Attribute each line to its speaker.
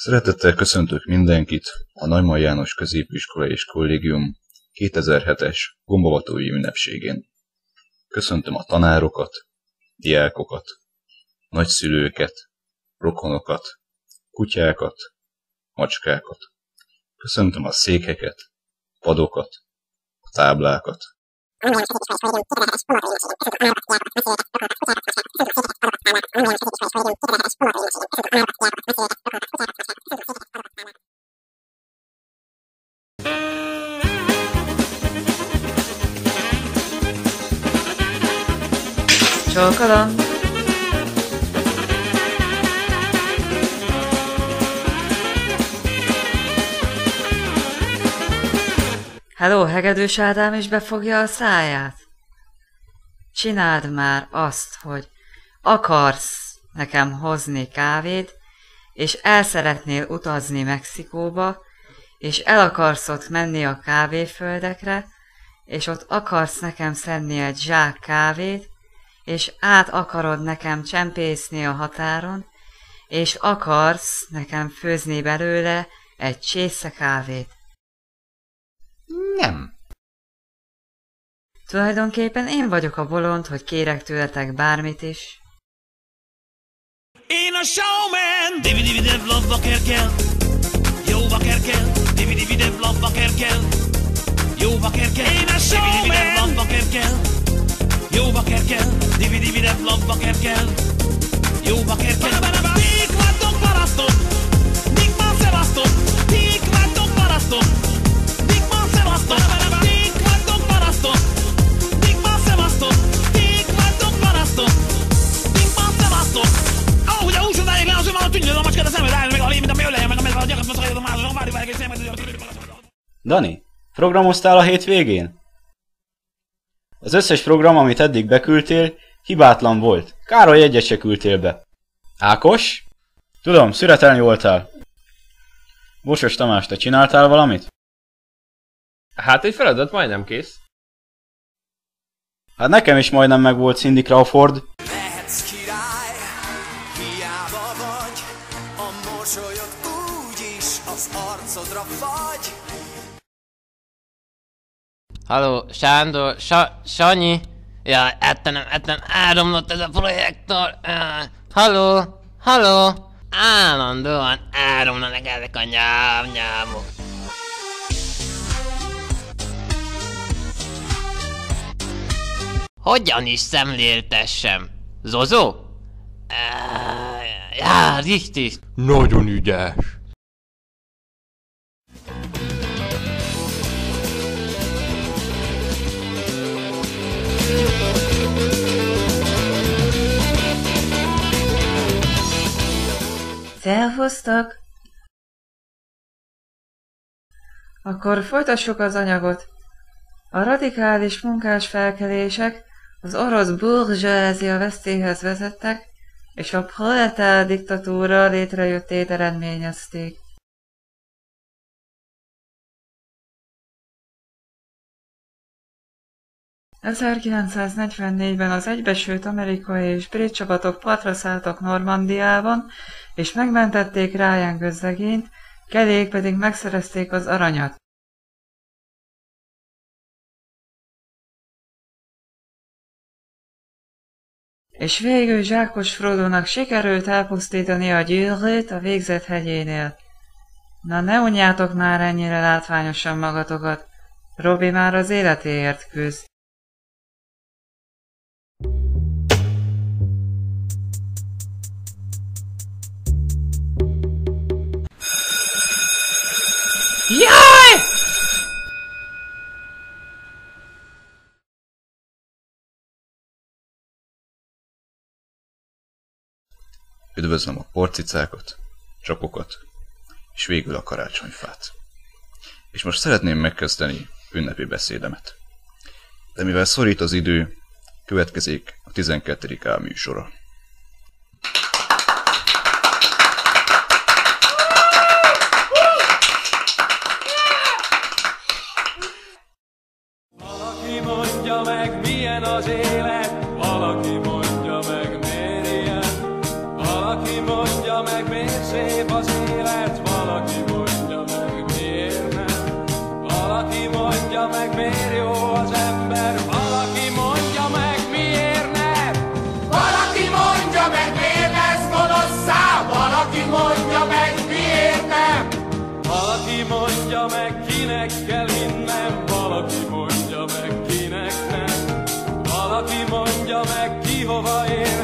Speaker 1: Szeretettel köszöntök mindenkit a Neumann János Középiskola és Kollégium 2007-es gombavatói ünnepségén. Köszöntöm a tanárokat, diákokat, nagyszülőket, rokonokat, kutyákat, macskákat. Köszöntöm a székeket, padokat, a táblákat.
Speaker 2: Csókolom! Hello, Hegedűs Ádám is befogja a száját? Csináld már azt, hogy akarsz nekem hozni kávét, és el szeretnél utazni Mexikóba, és el akarsz ott menni a kávéföldekre, és ott akarsz nekem szedni egy zsák kávét, és át akarod nekem csempészni a határon, és akarsz nekem főzni belőle egy csésze kávét.
Speaker 3: Nem.
Speaker 2: Tulajdonképpen én vagyok a bolond, hogy kérek tőletek bármit is.
Speaker 4: Én a showman! Divi-divi-dev, labba kerkel, jóba kerkel, divi-divi-dev, labba kerkel, jóba kerkel. Én a showman! Labba kerkel, jóba kerkel, divi-divi-dev, labba kerkel, jóba kerkel. Tik vagytok parasztok, dik ma szevasztok, tik vagytok parasztok, dik ma szevasztok, tik vagytok parasztok, dik ma szevasztok, tik vagytok parasztok, dik ma szevasztok. Ahogy a húsod elég le, az van a tűnjön a macskát a szemed állj meg a lé, mint a mőleje, meg a medve a gyakat, most a mázson, várj várj, egész szemed.
Speaker 5: Dani, programoztál a hétvégén? Az összes program, amit eddig beküldtél, hibátlan volt. Károly egyet se küldtél be. Ákos? Tudom, szüretelni voltál. Borsos Tamás, te csináltál valamit?
Speaker 3: Hát egy feladat majdnem kész.
Speaker 5: Hát nekem is majdnem megvolt Cindy Crawford.
Speaker 6: Lehetsz király, hiába vagy, a mosolyod úgyis az arcodra fagy.
Speaker 7: Halló, Sándor, Sanyi? Jaj, ettenem, elromlott ez a projektor. Halló, állandóan elromlanak ezek a nyávnyávok. Hogyan is szemléltessem? Zozó? Ja, richtig. Nagyon ügyes.
Speaker 2: Szervusztok! Akkor folytassuk az anyagot. A radikális munkás felkelések az orosz burzsázia vesztéhez vezettek, és a proletár diktatúra létrejöttét eredményezték. ...1944-ben az egybesült amerikai és brit csapatok partra szálltak Normandiában, és megmentették Ryan közlegényt, Kellyék pedig megszerezték az aranyat. És végül Zsákos Frodónak sikerült elpusztítani a gyűrűt a végzet hegyénél. Na ne unjátok már ennyire látványosan magatokat, Robi már az életéért küzd.
Speaker 7: Jaj!
Speaker 1: Üdvözlöm a porcicákat, csapokat, és végül a karácsonyfát. És most szeretném megkezdeni ünnepi beszédemet. De mivel szorít az idő, következik a 12. A műsora.
Speaker 6: Valaki mondja meg, milyen az élet, valaki mondja meg, miért ilyen, valaki mondja meg, miért szép az élet, miért jó az ember, valaki mondja meg, miért nem.
Speaker 8: Valaki mondja meg, miért lesz gonoszszá, valaki mondja meg, miért nem.
Speaker 6: Valaki mondja meg, kinek kell hinnem, valaki mondja meg, kinek nem. Valaki mondja meg, ki hova ér.